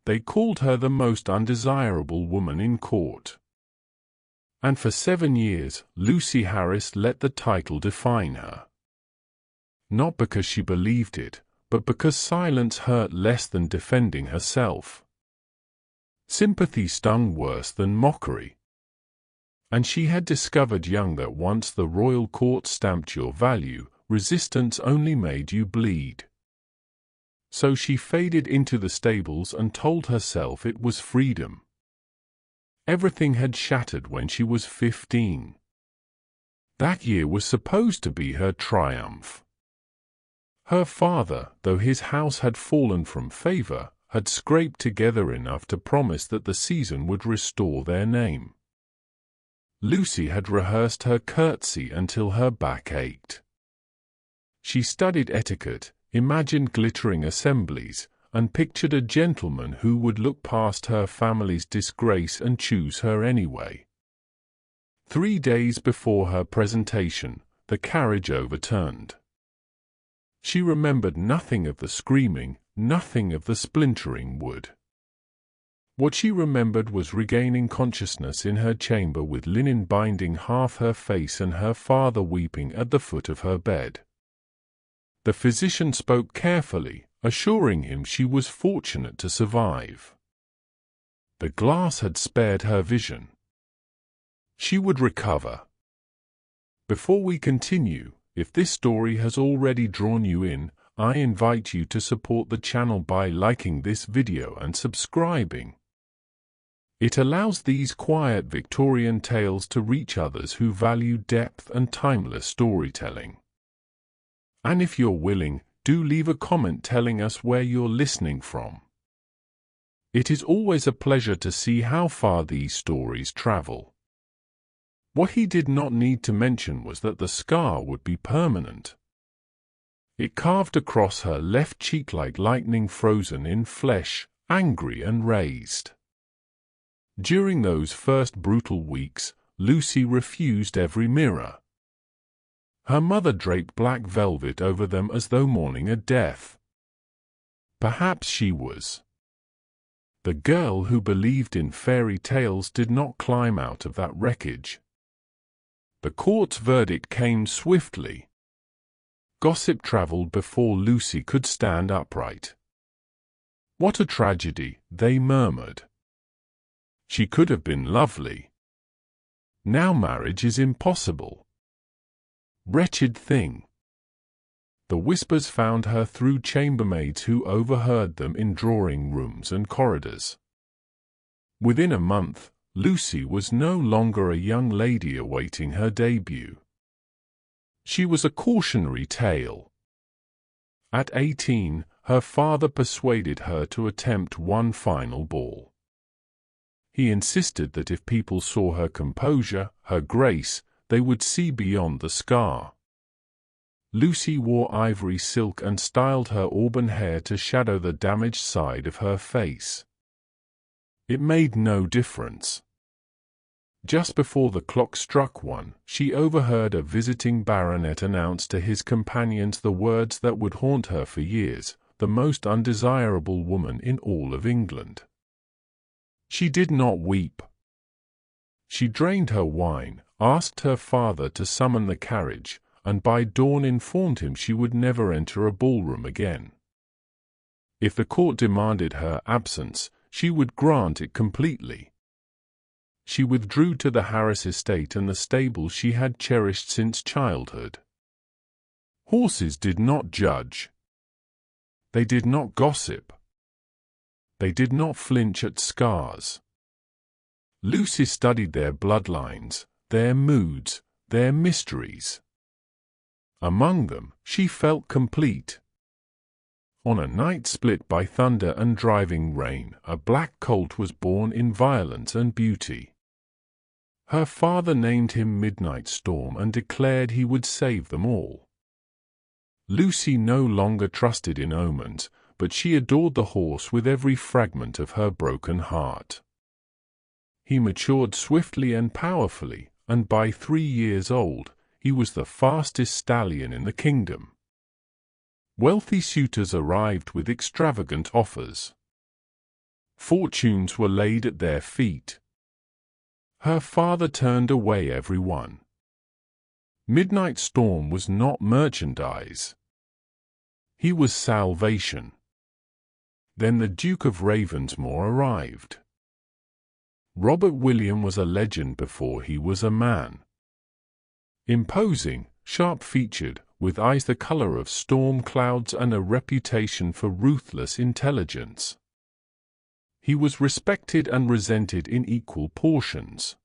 they called her the most undesirable woman in court. And for 7 years, Lucy Harris let the title define her. Not because she believed it, but because silence hurt less than defending herself. Sympathy stung worse than mockery. And she had discovered young that once the royal court stamped your value, resistance only made you bleed. So she faded into the stables and told herself it was freedom. Everything had shattered when she was 15. That year was supposed to be her triumph. Her father, though his house had fallen from favor, had scraped together enough to promise that the season would restore their name. Lucy had rehearsed her curtsy until her back ached. She studied etiquette, imagined glittering assemblies, and pictured a gentleman who would look past her family's disgrace and choose her anyway. 3 days before her presentation, the carriage overturned. She remembered nothing of the screaming, nothing of the splintering wood. What she remembered was regaining consciousness in her chamber with linen binding half her face and her father weeping at the foot of her bed. The physician spoke carefully, assuring him she was fortunate to survive. The glass had spared her vision. She would recover. Before we continue, if this story has already drawn you in, I invite you to support the channel by liking this video and subscribing. It allows these quiet Victorian tales to reach others who value depth and timeless storytelling. And if you're willing, do leave a comment telling us where you're listening from. It is always a pleasure to see how far these stories travel. What he did not need to mention was that the scar would be permanent. It carved across her left cheek like lightning frozen in flesh, angry and raised. During those first brutal weeks, Lucy refused every mirror. Her mother draped black velvet over them as though mourning a death. Perhaps she was. The girl who believed in fairy tales did not climb out of that wreckage. The court's verdict came swiftly. Gossip traveled before Lucy could stand upright. "What a tragedy," they murmured. "She could have been lovely. Now marriage is impossible. Wretched thing." The whispers found her through chambermaids who overheard them in drawing rooms and corridors. Within a month, Lucy was no longer a young lady awaiting her debut. She was a cautionary tale. At 18, her father persuaded her to attempt one final ball. He insisted that if people saw her composure, her grace, they would see beyond the scar. Lucy wore ivory silk and styled her auburn hair to shadow the damaged side of her face. It made no difference. Just before the clock struck 1, she overheard a visiting baronet announce to his companions the words that would haunt her for years: "The most undesirable woman in all of England." She did not weep. She drained her wine, asked her father to summon the carriage, and by dawn informed him she would never enter a ballroom again. If the court demanded her absence, she would grant it completely. She withdrew to the Harris estate and the stable she had cherished since childhood. Horses did not judge. They did not gossip. They did not flinch at scars. Lucy studied their bloodlines, their moods, their mysteries. Among them, she felt complete. On a night split by thunder and driving rain, a black colt was born in violence and beauty. Her father named him Midnight Storm and declared he would save them all. Lucy no longer trusted in omens, but she adored the horse with every fragment of her broken heart. He matured swiftly and powerfully, and by 3 years old, he was the fastest stallion in the kingdom. Wealthy suitors arrived with extravagant offers. Fortunes were laid at their feet. Her father turned away everyone. Midnight Storm was not merchandise. He was salvation. Then the Duke of Ravensmore arrived. Robert William was a legend before he was a man. Imposing, sharp-featured, with eyes the color of storm clouds and a reputation for ruthless intelligence. He was respected and resented in equal portions.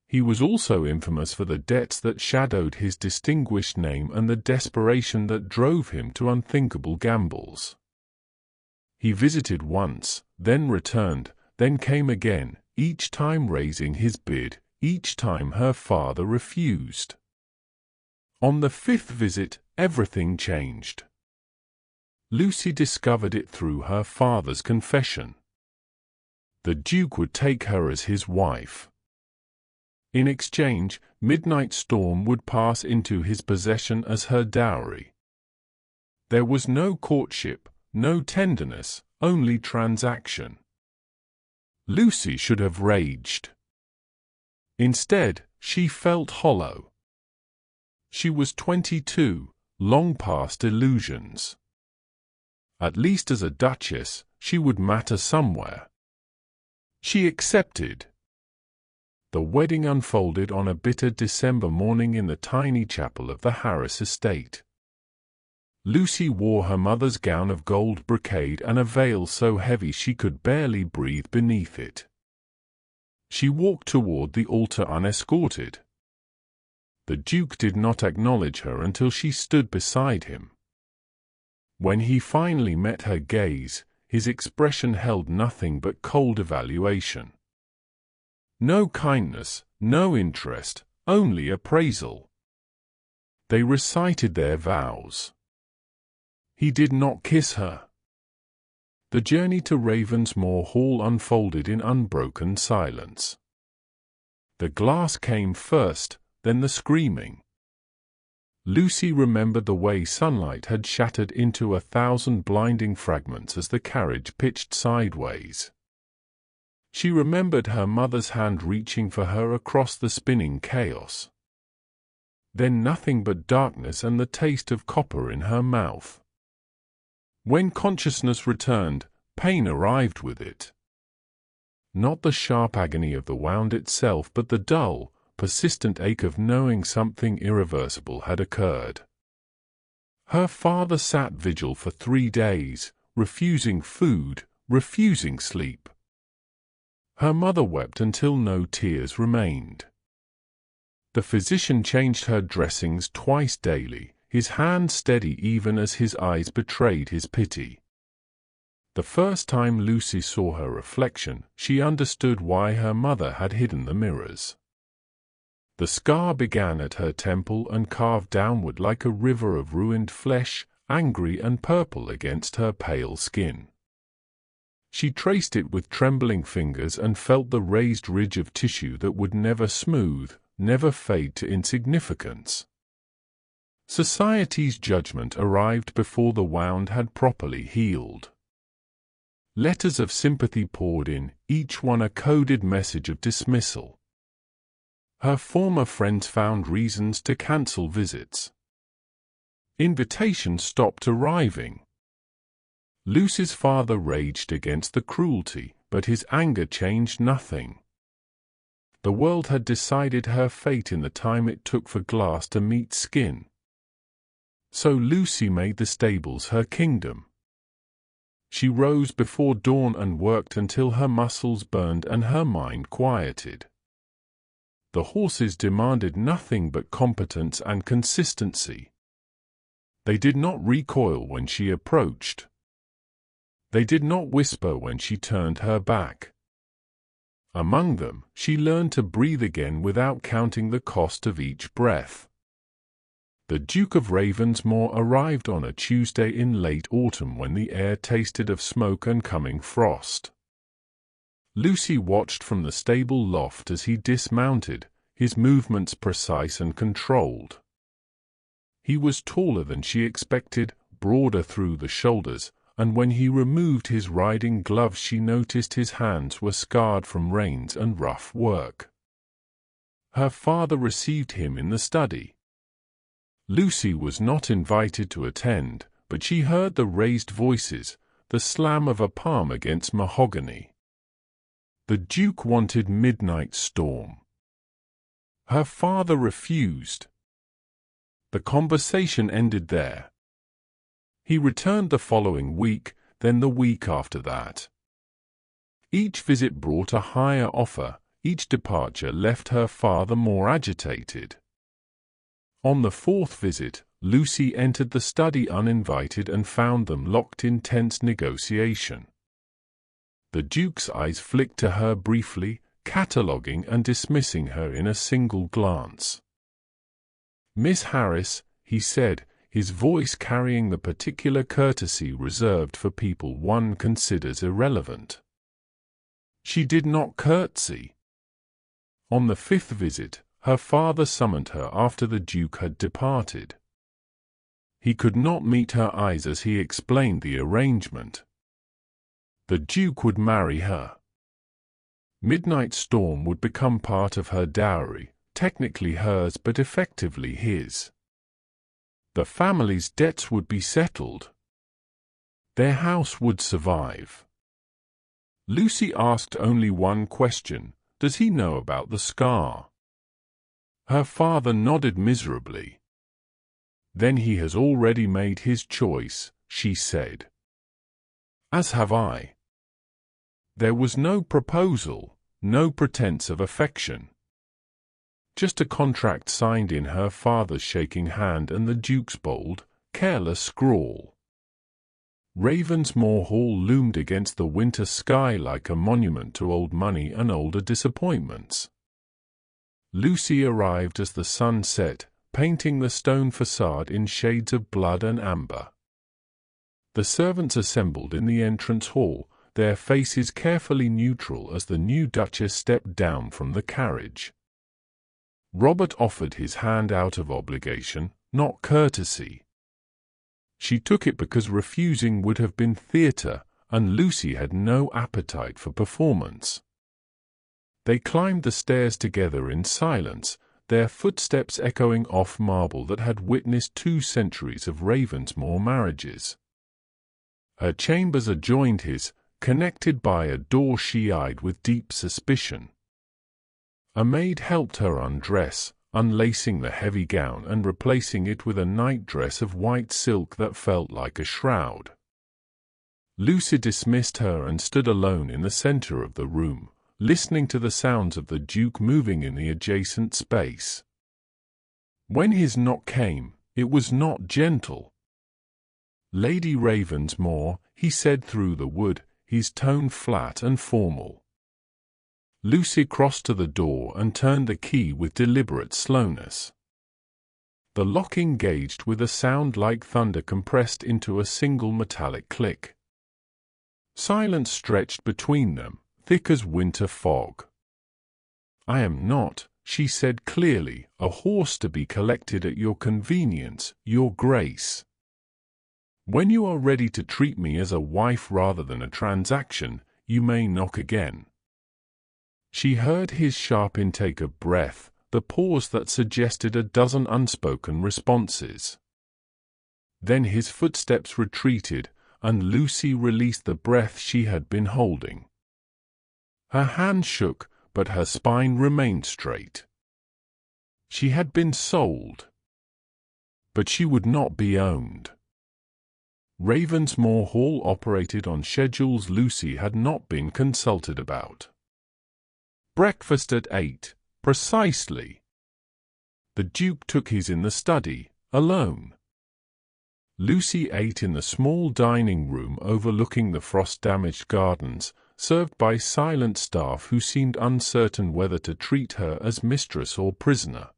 He was also infamous for the debts that shadowed his distinguished name and the desperation that drove him to unthinkable gambles. He visited once, then returned, then came again, each time raising his bid, each time her father refused. On the fifth visit, everything changed. Lucy discovered it through her father's confession. The Duke would take her as his wife. In exchange, Midnight Storm would pass into his possession as her dowry. There was no courtship, no tenderness, only transaction. Lucy should have raged. Instead, she felt hollow. She was 22, long past illusions. At least as a duchess, she would matter somewhere. She accepted. The wedding unfolded on a bitter December morning in the tiny chapel of the Harris estate. Lucy wore her mother's gown of gold brocade and a veil so heavy she could barely breathe beneath it. She walked toward the altar unescorted. The Duke did not acknowledge her until she stood beside him. When he finally met her gaze, his expression held nothing but cold evaluation. No kindness, no interest, only appraisal. They recited their vows. He did not kiss her. The journey to Ravensmore Hall unfolded in unbroken silence. The glass came first, then the screaming. Lucy remembered the way sunlight had shattered into 1,000 blinding fragments as the carriage pitched sideways. She remembered her mother's hand reaching for her across the spinning chaos. Then nothing but darkness and the taste of copper in her mouth. When consciousness returned, pain arrived with it. Not the sharp agony of the wound itself, but the dull, persistent ache of knowing something irreversible had occurred. Her father sat vigil for 3 days, refusing food, refusing sleep. Her mother wept until no tears remained. The physician changed her dressings twice daily, his hand steady even as his eyes betrayed his pity. The first time Lucy saw her reflection, she understood why her mother had hidden the mirrors. The scar began at her temple and carved downward like a river of ruined flesh, angry and purple against her pale skin. She traced it with trembling fingers and felt the raised ridge of tissue that would never smooth, never fade to insignificance. Society's judgment arrived before the wound had properly healed. Letters of sympathy poured in, each one a coded message of dismissal. Her former friends found reasons to cancel visits. Invitations stopped arriving. Lucy's father raged against the cruelty, but his anger changed nothing. The world had decided her fate in the time it took for glass to meet skin. So Lucy made the stables her kingdom. She rose before dawn and worked until her muscles burned and her mind quieted. The horses demanded nothing but competence and consistency. They did not recoil when she approached. They did not whisper when she turned her back. Among them, she learned to breathe again without counting the cost of each breath. The Duke of Ravensmore arrived on a Tuesday in late autumn when the air tasted of smoke and coming frost. Lucy watched from the stable loft as he dismounted, his movements precise and controlled. He was taller than she expected, broader through the shoulders, and when he removed his riding gloves she noticed his hands were scarred from rains and rough work. Her father received him in the study. Lucy was not invited to attend, but she heard the raised voices, the slam of a palm against mahogany. The Duke wanted Midnight Storm. Her father refused. The conversation ended there. He returned the following week, then the week after that. Each visit brought a higher offer, each departure left her father more agitated. On the fourth visit, Lucy entered the study uninvited and found them locked in tense negotiation. The Duke's eyes flicked to her briefly, cataloguing and dismissing her in a single glance. "Miss Harris," he said, his voice carrying the particular courtesy reserved for people one considers irrelevant. She did not curtsy. On the fifth visit, her father summoned her after the Duke had departed. He could not meet her eyes as he explained the arrangement. The Duke would marry her. Midnight Storm would become part of her dowry, technically hers but effectively his. The family's debts would be settled. Their house would survive. Lucy asked only one question: does he know about the scar? Her father nodded miserably. Then he has already made his choice, she said. As have I. There was no proposal, no pretense of affection. Just a contract signed in her father's shaking hand and the Duke's bold, careless scrawl. Ravensmore Hall loomed against the winter sky like a monument to old money and older disappointments. Lucy arrived as the sun set, painting the stone facade in shades of blood and amber. The servants assembled in the entrance hall, their faces carefully neutral as the new Duchess stepped down from the carriage. Robert offered his hand out of obligation, not courtesy. She took it because refusing would have been theatre, and Lucy had no appetite for performance. They climbed the stairs together in silence, their footsteps echoing off marble that had witnessed 2 centuries of Ravensmore marriages. Her chambers adjoined his, connected by a door she eyed with deep suspicion. A maid helped her undress, unlacing the heavy gown and replacing it with a nightdress of white silk that felt like a shroud. Lucy dismissed her and stood alone in the center of the room, listening to the sounds of the Duke moving in the adjacent space. When his knock came, it was not gentle. "Lady Ravensmore," he said through the wood, his tone flat and formal. Lucy crossed to the door and turned the key with deliberate slowness. The lock engaged with a sound like thunder compressed into a single metallic click. Silence stretched between them, thick as winter fog. "I am not," she said clearly, "a horse to be collected at your convenience, your grace. When you are ready to treat me as a wife rather than a transaction, you may knock again." She heard his sharp intake of breath, the pause that suggested a dozen unspoken responses. Then his footsteps retreated, and Lucy released the breath she had been holding. Her hand shook, but her spine remained straight. She had been sold. But she would not be owned. Ravensmore Hall operated on schedules Lucy had not been consulted about. Breakfast at 8, precisely. The Duke took his in the study, alone. Lucy ate in the small dining room overlooking the frost-damaged gardens, served by silent staff who seemed uncertain whether to treat her as mistress or prisoner.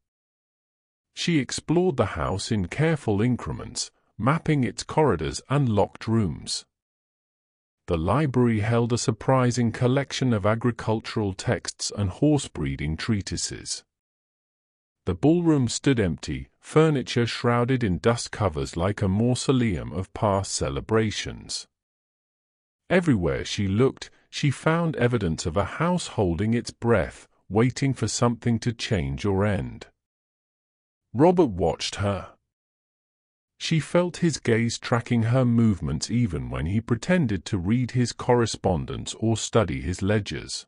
She explored the house in careful increments, mapping its corridors and locked rooms. The library held a surprising collection of agricultural texts and horse-breeding treatises. The ballroom stood empty, furniture shrouded in dust covers like a mausoleum of past celebrations. Everywhere she looked, she found evidence of a house holding its breath, waiting for something to change or end. Robert watched her. She felt his gaze tracking her movements even when he pretended to read his correspondence or study his ledgers.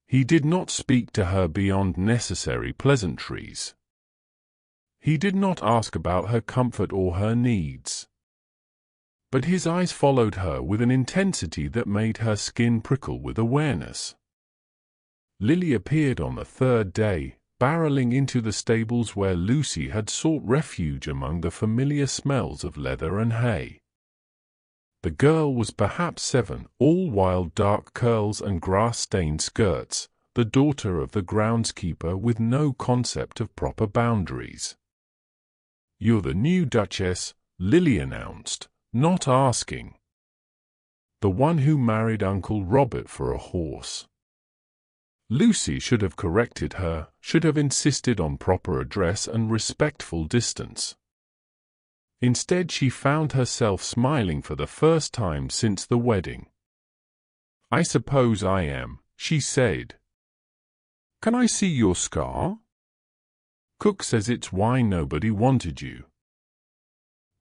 He did not speak to her beyond necessary pleasantries. He did not ask about her comfort or her needs. But his eyes followed her with an intensity that made her skin prickle with awareness. Lily appeared on the third day, barreling into the stables where Lucy had sought refuge among the familiar smells of leather and hay. The girl was perhaps 7, all wild dark curls and grass-stained skirts, the daughter of the groundskeeper with no concept of proper boundaries. "You're the new Duchess," Lily announced, not asking. "The one who married Uncle Robert for a horse." Lucy should have corrected her, should have insisted on proper address and respectful distance. Instead, she found herself smiling for the first time since the wedding. "I suppose I am," she said. "Can I see your scar? Cook says it's why nobody wanted you."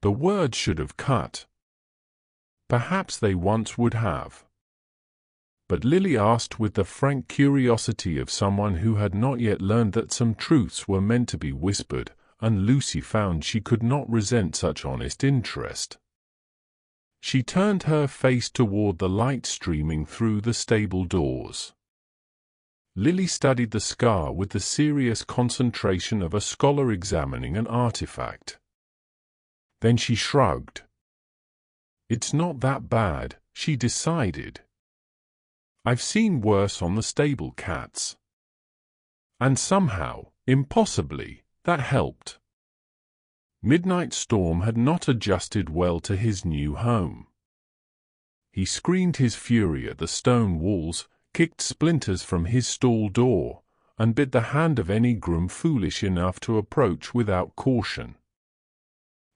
The words should have cut. Perhaps they once would have. But Lily asked with the frank curiosity of someone who had not yet learned that some truths were meant to be whispered, and Lucy found she could not resent such honest interest. She turned her face toward the light streaming through the stable doors. Lily studied the scar with the serious concentration of a scholar examining an artifact. Then she shrugged. "It's not that bad," she decided. "I've seen worse on the stable cats." And somehow, impossibly, that helped. Midnight Storm had not adjusted well to his new home. He screamed his fury at the stone walls, kicked splinters from his stall door, and bit the hand of any groom foolish enough to approach without caution.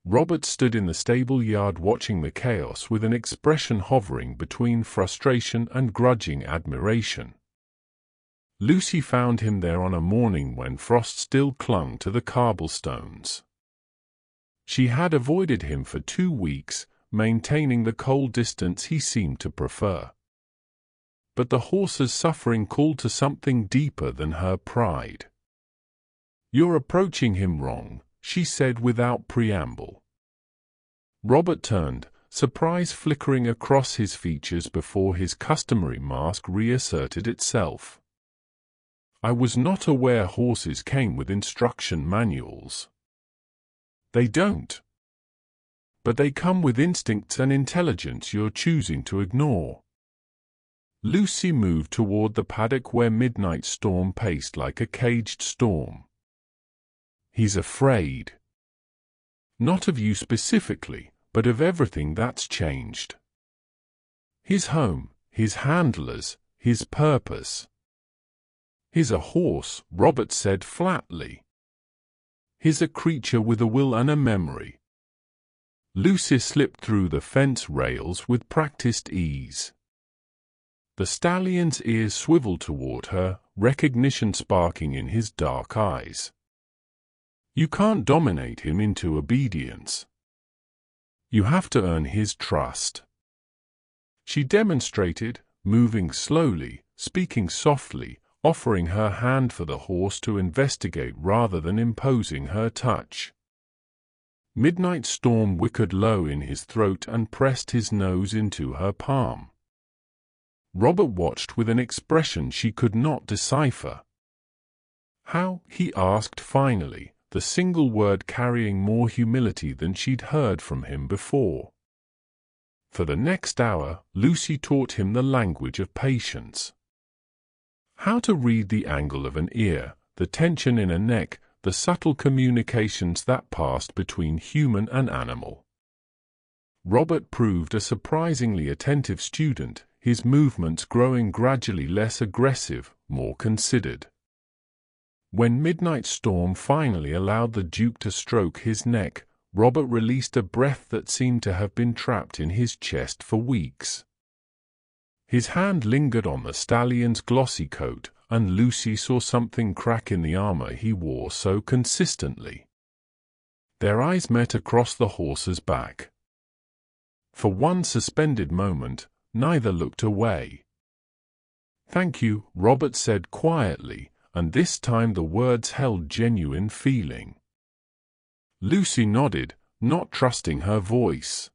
Robert stood in the stable yard watching the chaos with an expression hovering between frustration and grudging admiration. Lucy found him there on a morning when frost still clung to the cobblestones. She had avoided him for 2 weeks, maintaining the cold distance he seemed to prefer. But the horse's suffering called to something deeper than her pride. "You're approaching him wrong," she said without preamble. Robert turned, surprise flickering across his features before his customary mask reasserted itself. "I was not aware horses came with instruction manuals." "They don't. But they come with instincts and intelligence you're choosing to ignore." Lucy moved toward the paddock where Midnight Storm paced like a caged storm. "He's afraid. Not of you specifically, but of everything that's changed. His home, his handlers, his purpose." "He's a horse," Robert said flatly. "He's a creature with a will and a memory." Lucy slipped through the fence rails with practiced ease. The stallion's ears swiveled toward her, recognition sparking in his dark eyes. "You can't dominate him into obedience. You have to earn his trust." She demonstrated, moving slowly, speaking softly, offering her hand for the horse to investigate rather than imposing her touch. Midnight Storm whickered low in his throat and pressed his nose into her palm. Robert watched with an expression she could not decipher. "How?" he asked finally, the single word carrying more humility than she'd heard from him before. For the next hour, Lucy taught him the language of patience. How to read the angle of an ear, the tension in a neck, the subtle communications that passed between human and animal. Robert proved a surprisingly attentive student, his movements growing gradually less aggressive, more considered. When Midnight Storm finally allowed the Duke to stroke his neck, Robert released a breath that seemed to have been trapped in his chest for weeks. His hand lingered on the stallion's glossy coat, and Lucy saw something crack in the armor he wore so consistently. Their eyes met across the horse's back. For one suspended moment, neither looked away. "Thank you," Robert said quietly, and this time the words held genuine feeling. Lucy nodded, not trusting her voice.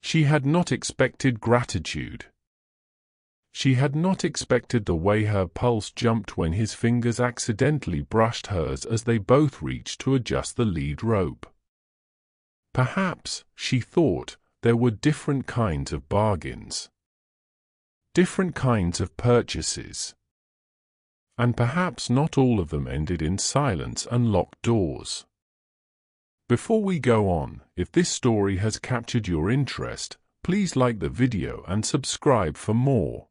She had not expected gratitude. She had not expected the way her pulse jumped when his fingers accidentally brushed hers as they both reached to adjust the lead rope. Perhaps, she thought, there were different kinds of bargains. Different kinds of purchases. And perhaps not all of them ended in silence and locked doors. Before we go on, if this story has captured your interest, please like the video and subscribe for more.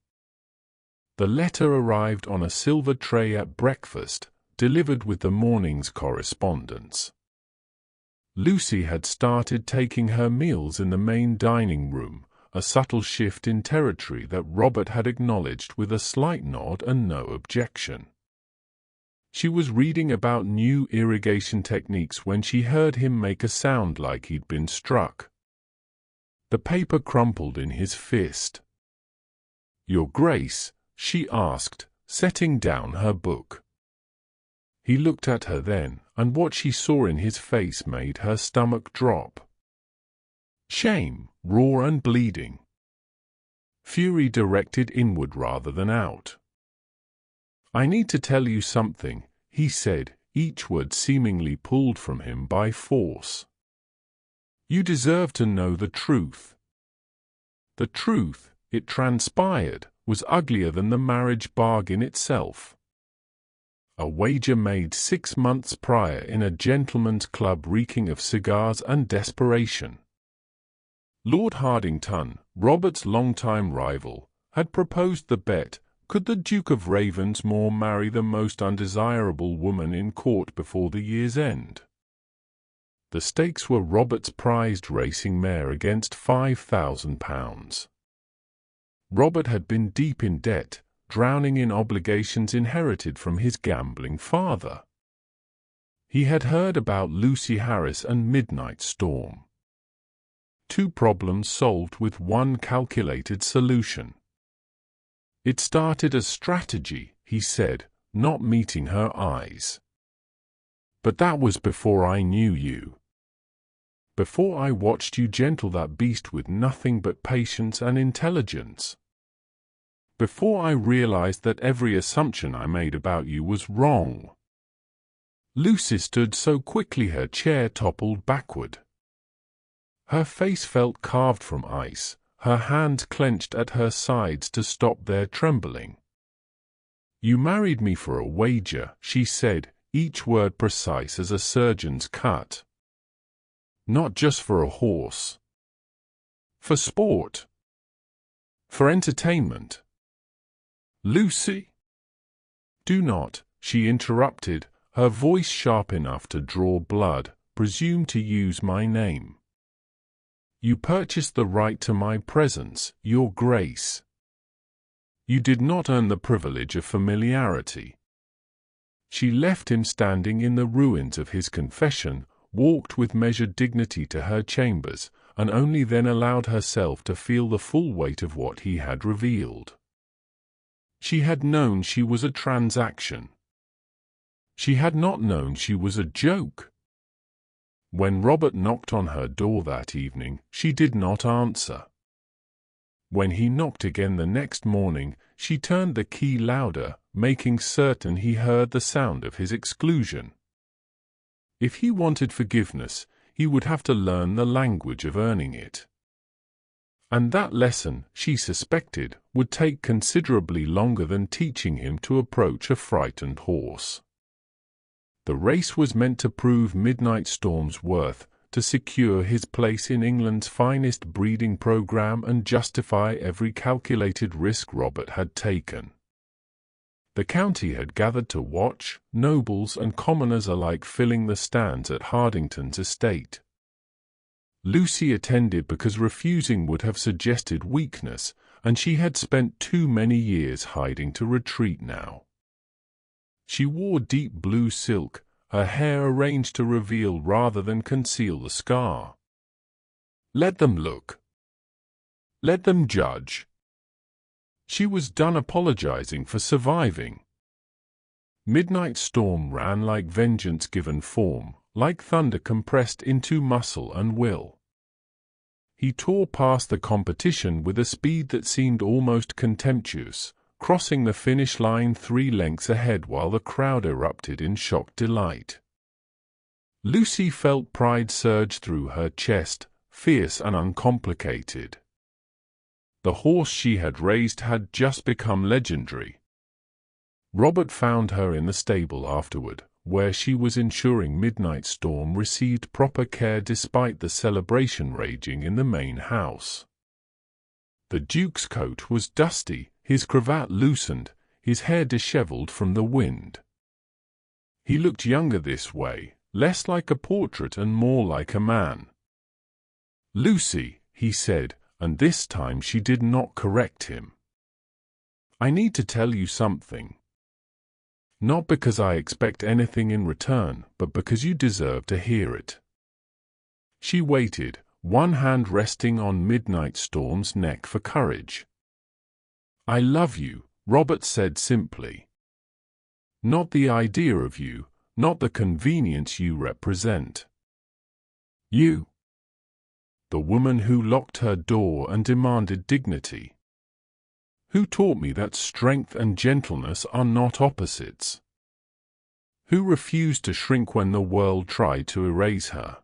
The letter arrived on a silver tray at breakfast, delivered with the morning's correspondence. Lucy had started taking her meals in the main dining room, a subtle shift in territory that Robert had acknowledged with a slight nod and no objection. She was reading about new irrigation techniques when she heard him make a sound like he'd been struck. The paper crumpled in his fist. "Your Grace?" she asked, setting down her book. He looked at her then, and what she saw in his face made her stomach drop. Shame, raw and bleeding. Fury directed inward rather than out. "I need to tell you something," he said, each word seemingly pulled from him by force. "You deserve to know the truth." The truth, it transpired, was uglier than the marriage bargain itself. A wager made 6 months prior in a gentleman's club reeking of cigars and desperation. Lord Hardington, Robert's longtime rival, had proposed the bet: could the Duke of Ravensmore marry the most undesirable woman in court before the year's end? The stakes were Robert's prized racing mare against £5,000. Robert had been deep in debt, drowning in obligations inherited from his gambling father. He had heard about Lucy Harris and Midnight Storm. 2 problems solved with one calculated solution. "It started as strategy," he said, not meeting her eyes. "But that was before I knew you. Before I watched you gentle that beast with nothing but patience and intelligence. Before I realized that every assumption I made about you was wrong." Lucy stood so quickly her chair toppled backward. Her face felt carved from ice, her hands clenched at her sides to stop their trembling. "You married me for a wager," she said, each word precise as a surgeon's cut. "Not just for a horse. For sport. For entertainment." "Lucy!" "Do not," she interrupted, her voice sharp enough to draw blood, "presume to use my name. You purchased the right to my presence, Your Grace. You did not earn the privilege of familiarity." She left him standing in the ruins of his confession, walked with measured dignity to her chambers, and only then allowed herself to feel the full weight of what he had revealed. She had known she was a transaction. She had not known she was a joke. When Robert knocked on her door that evening, she did not answer. When he knocked again the next morning, she turned the key louder, making certain he heard the sound of his exclusion. If he wanted forgiveness, he would have to learn the language of earning it. And that lesson, she suspected, would take considerably longer than teaching him to approach a frightened horse. The race was meant to prove Midnight Storm's worth, to secure his place in England's finest breeding program and justify every calculated risk Robert had taken. The county had gathered to watch, nobles and commoners alike filling the stands at Hardington's estate. Lucy attended because refusing would have suggested weakness, and she had spent too many years hiding to retreat now. She wore deep blue silk, her hair arranged to reveal rather than conceal the scar. Let them look. Let them judge. She was done apologizing for surviving. Midnight Storm ran like vengeance given form, like thunder compressed into muscle and will. He tore past the competition with a speed that seemed almost contemptuous, crossing the finish line 3 lengths ahead while the crowd erupted in shocked delight. Lucy felt pride surge through her chest, fierce and uncomplicated. The horse she had raised had just become legendary. Robert found her in the stable afterward, where she was ensuring Midnight Storm received proper care despite the celebration raging in the main house. The Duke's coat was dusty, his cravat loosened, his hair disheveled from the wind. He looked younger this way, less like a portrait and more like a man. "Lucy," he said, and this time she did not correct him. "I need to tell you something. Not because I expect anything in return, but because you deserve to hear it." She waited, one hand resting on Midnight Storm's neck for courage. "I love you," Robert said simply. "Not the idea of you, not the convenience you represent. You. The woman who locked her door and demanded dignity. Who taught me that strength and gentleness are not opposites. Who refused to shrink when the world tried to erase her."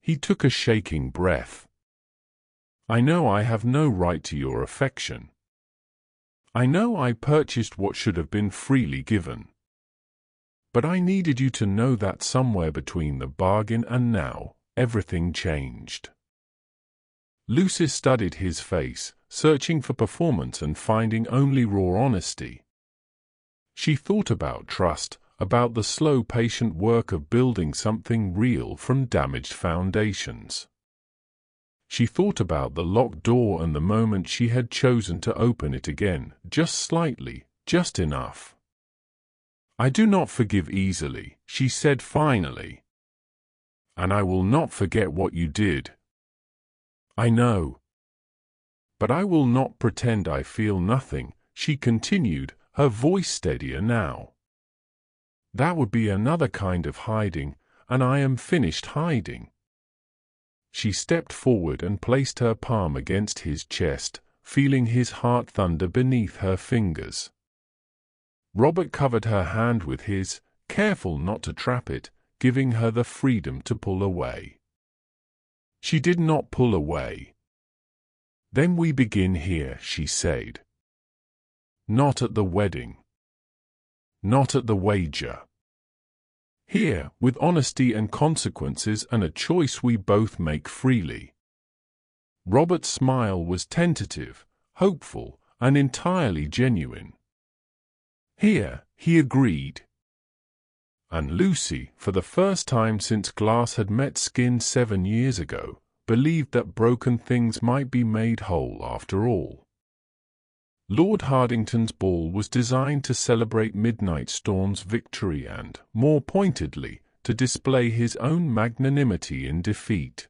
He took a shaking breath. "I know I have no right to your affection. I know I purchased what should have been freely given. But I needed you to know that somewhere between the bargain and now, everything changed." Lucy studied his face, searching for performance and finding only raw honesty. She thought about trust, about the slow, patient work of building something real from damaged foundations. She thought about the locked door and the moment she had chosen to open it again, just slightly, just enough. "I do not forgive easily," she said finally. "And I will not forget what you did. I know. But I will not pretend I feel nothing," she continued, her voice steadier now. "That would be another kind of hiding, and I am finished hiding." She stepped forward and placed her palm against his chest, feeling his heart thunder beneath her fingers. Robert covered her hand with his, careful not to trap it, giving her the freedom to pull away. She did not pull away. "Then we begin here," she said. "Not at the wedding. Not at the wager. Here, with honesty and consequences and a choice we both make freely." Robert's smile was tentative, hopeful, and entirely genuine. "Here," he agreed. And Lucy, for the first time since glass had met skin 7 years ago, believed that broken things might be made whole after all. Lord Hardington's ball was designed to celebrate Midnight Storm's victory and, more pointedly, to display his own magnanimity in defeat.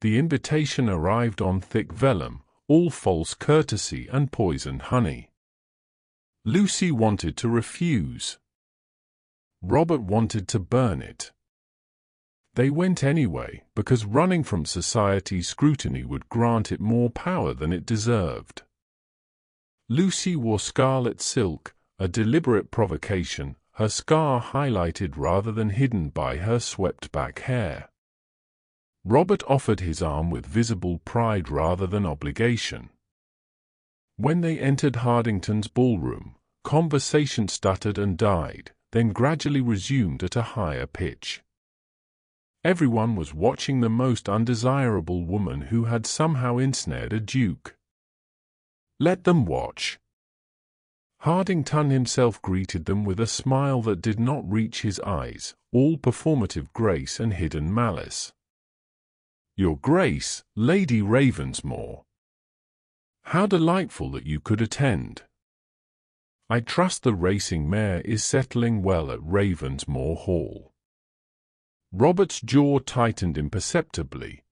The invitation arrived on thick vellum, all false courtesy and poisoned honey. Lucy wanted to refuse. Robert wanted to burn it. They went anyway, because running from society's scrutiny would grant it more power than it deserved. Lucy wore scarlet silk, a deliberate provocation, her scar highlighted rather than hidden by her swept-back hair. Robert offered his arm with visible pride rather than obligation. When they entered Hardington's ballroom, conversation stuttered and died, then gradually resumed at a higher pitch. Everyone was watching the most undesirable woman who had somehow ensnared a duke. Let them watch. Hardington himself greeted them with a smile that did not reach his eyes, all performative grace and hidden malice. "Your Grace, Lady Ravensmore." How delightful that you could attend. I trust the racing mare is settling well at Ravensmoor Hall. Robert's jaw tightened imperceptibly.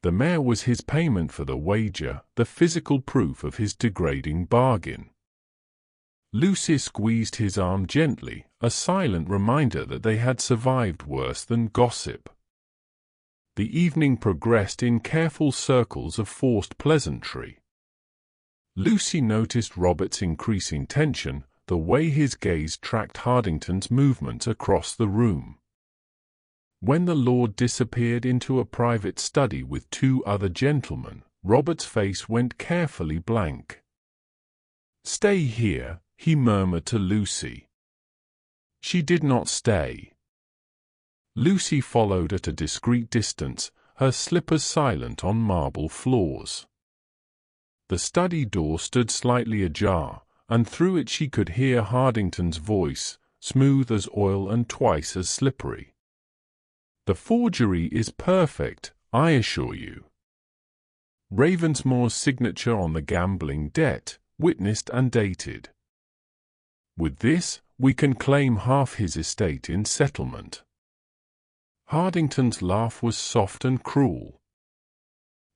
The mare was his payment for the wager, the physical proof of his degrading bargain. Lucy squeezed his arm gently, a silent reminder that they had survived worse than gossip. The evening progressed in careful circles of forced pleasantry. Lucy noticed Robert's increasing tension, the way his gaze tracked Hardington's movements across the room. When the lord disappeared into a private study with two other gentlemen, Robert's face went carefully blank. "Stay here," he murmured to Lucy. She did not stay. Lucy followed at a discreet distance, her slippers silent on marble floors. The study door stood slightly ajar, and through it she could hear Hardington's voice, smooth as oil and twice as slippery. "The forgery is perfect, I assure you. Ravensmoor's signature on the gambling debt, witnessed and dated. With this, we can claim half his estate in settlement." Hardington's laugh was soft and cruel.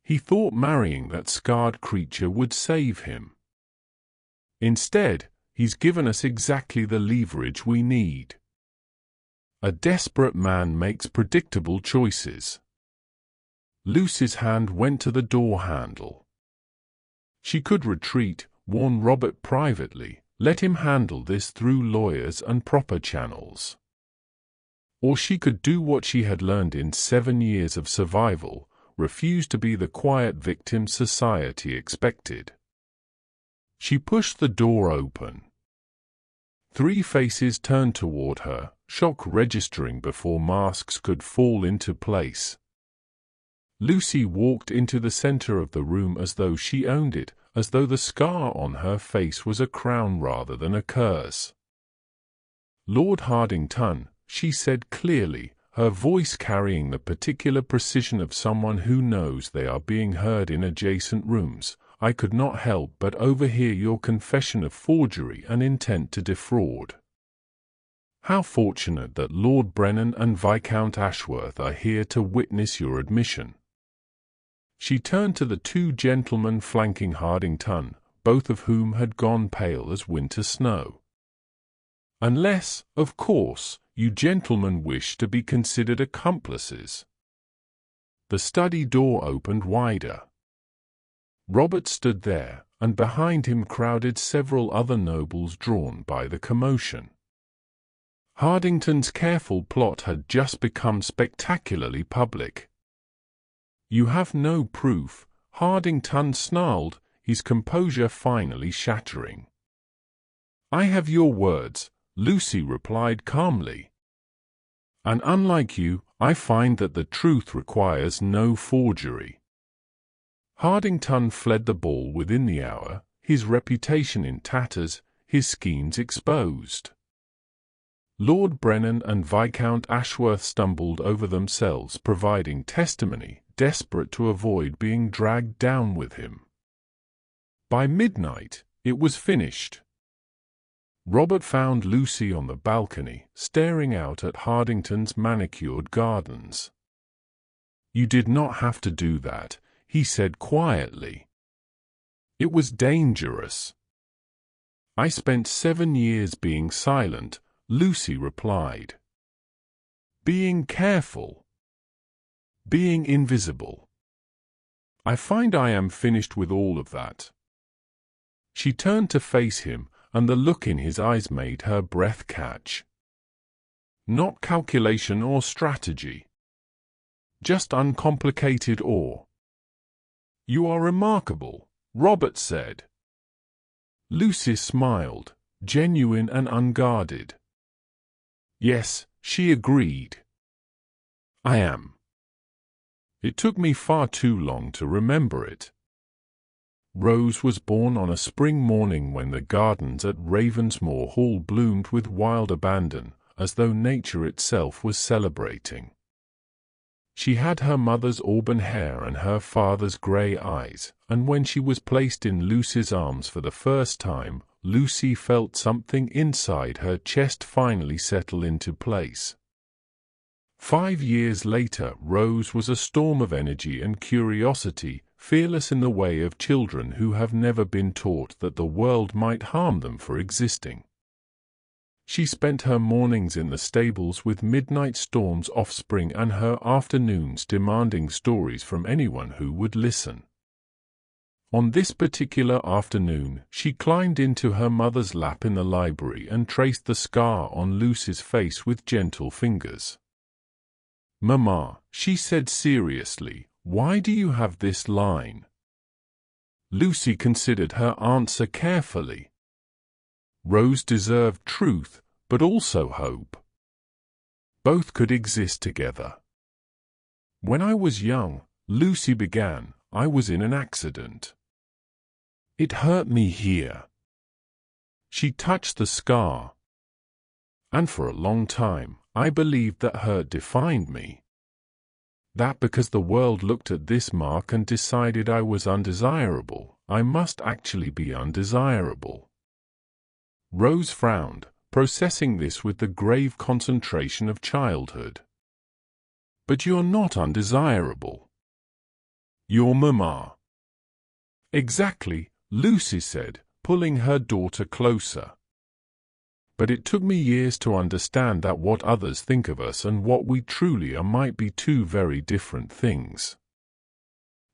He thought marrying that scarred creature would save him. Instead, he's given us exactly the leverage we need. A desperate man makes predictable choices. Lucy's hand went to the door handle. She could retreat, warn Robert privately, let him handle this through lawyers and proper channels. Or she could do what she had learned in 7 years of survival, refuse to be the quiet victim society expected. She pushed the door open. 3 faces turned toward her, shock registering before masks could fall into place. Lucy walked into the center of the room as though she owned it, as though the scar on her face was a crown rather than a curse. "Lord Hardington," she said clearly, her voice carrying the particular precision of someone who knows they are being heard in adjacent rooms, "I could not help but overhear your confession of forgery and intent to defraud. How fortunate that Lord Brennan and Viscount Ashworth are here to witness your admission." She turned to the 2 gentlemen flanking Hardington, both of whom had gone pale as winter snow. "Unless, of course, you gentlemen wish to be considered accomplices." The study door opened wider. Robert stood there, and behind him crowded several other nobles drawn by the commotion. Hardington's careful plot had just become spectacularly public. "You have no proof," Hardington snarled, his composure finally shattering. "I have your words," Lucy replied calmly. "And unlike you, I find that the truth requires no forgery." Hardington fled the ball within the hour, his reputation in tatters, his schemes exposed. Lord Brennan and Viscount Ashworth stumbled over themselves providing testimony, desperate to avoid being dragged down with him. By midnight, it was finished. Robert found Lucy on the balcony, staring out at Hardington's manicured gardens. "You did not have to do that," he said quietly. "It was dangerous." "I spent 7 years being silent," Lucy replied. "Being careful. Being invisible. I find I am finished with all of that." She turned to face him, and the look in his eyes made her breath catch. Not calculation or strategy. Just uncomplicated awe. "You are remarkable," Robert said. Lucy smiled, genuine and unguarded. "Yes," she agreed. "I am. It took me far too long to remember it." Rose was born on a spring morning when the gardens at Ravensmoor Hall bloomed with wild abandon, as though nature itself was celebrating. She had her mother's auburn hair and her father's grey eyes, and when she was placed in Lucy's arms for the first time, Lucy felt something inside her chest finally settle into place. 5 years later, Rose was a storm of energy and curiosity, fearless in the way of children who have never been taught that the world might harm them for existing. She spent her mornings in the stables with Midnight Storm's offspring and her afternoons demanding stories from anyone who would listen. On this particular afternoon, she climbed into her mother's lap in the library and traced the scar on Lucy's face with gentle fingers. "Mama," she said seriously, "why do you have this line?" Lucy considered her answer carefully. Rose deserved truth, but also hope. Both could exist together. "When I was young," Lucy began, "I was in an accident. It hurt me here." She touched the scar. "And for a long time, I believed that hurt defined me. That because the world looked at this mark and decided I was undesirable, I must actually be undesirable." Rose frowned, processing this with the grave concentration of childhood. "But you're not undesirable. You're Mama." "Exactly," Lucy said, pulling her daughter closer. "But it took me years to understand that what others think of us and what we truly are might be two very different things.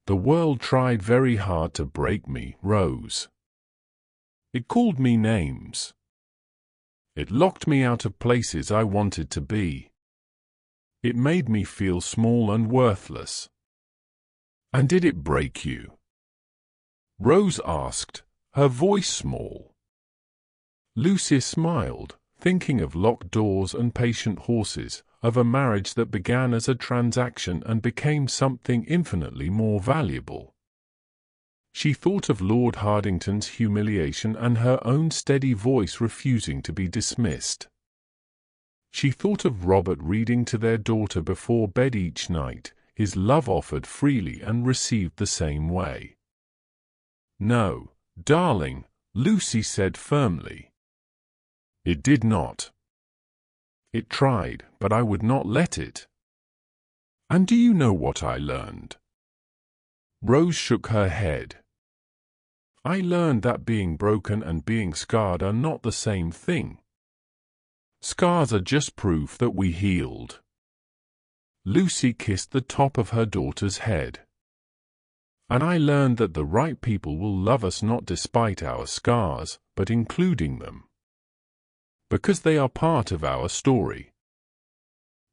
The world tried very hard to break me, Rose. It called me names. It locked me out of places I wanted to be. It made me feel small and worthless." "And did it break you?" Rose asked, her voice small. Lucy smiled, thinking of locked doors and patient horses, of a marriage that began as a transaction and became something infinitely more valuable. She thought of Lord Hardington's humiliation and her own steady voice refusing to be dismissed. She thought of Robert reading to their daughter before bed each night, his love offered freely and received the same way. "No, darling," Lucy said firmly. "It did not. It tried, but I would not let it. And do you know what I learned?" Rose shook her head. "I learned that being broken and being scarred are not the same thing. Scars are just proof that we healed." Lucy kissed the top of her daughter's head. "And I learned that the right people will love us not despite our scars, but including them. Because they are part of our story."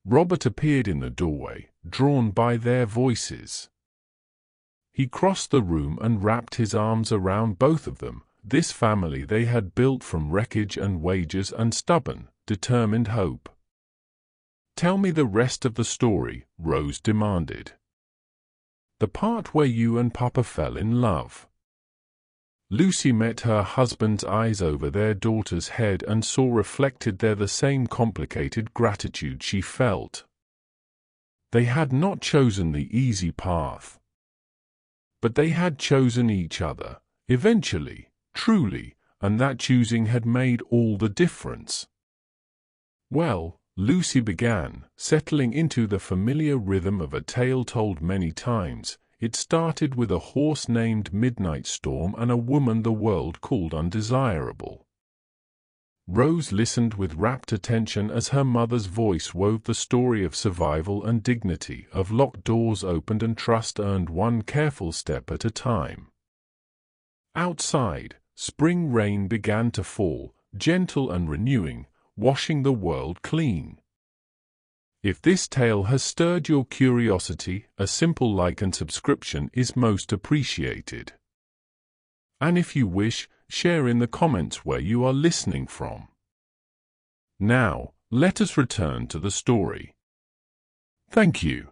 Robert appeared in the doorway, drawn by their voices. He crossed the room and wrapped his arms around both of them, this family they had built from wreckage and wages and stubborn, determined hope. "Tell me the rest of the story," Rose demanded. "The part where you and Papa fell in love." Lucy met her husband's eyes over their daughter's head and saw reflected there the same complicated gratitude she felt. They had not chosen the easy path. But they had chosen each other, eventually, truly, and that choosing had made all the difference. "Well," Lucy began, settling into the familiar rhythm of a tale told many times, "it started with a horse named Midnight Storm and a woman the world called Undesirable." Rose listened with rapt attention as her mother's voice wove the story of survival and dignity, of locked doors opened and trust earned one careful step at a time. Outside, spring rain began to fall, gentle and renewing, washing the world clean. If this tale has stirred your curiosity, a simple like and subscription is most appreciated. And if you wish, share in the comments where you are listening from. Now, let us return to the story. Thank you.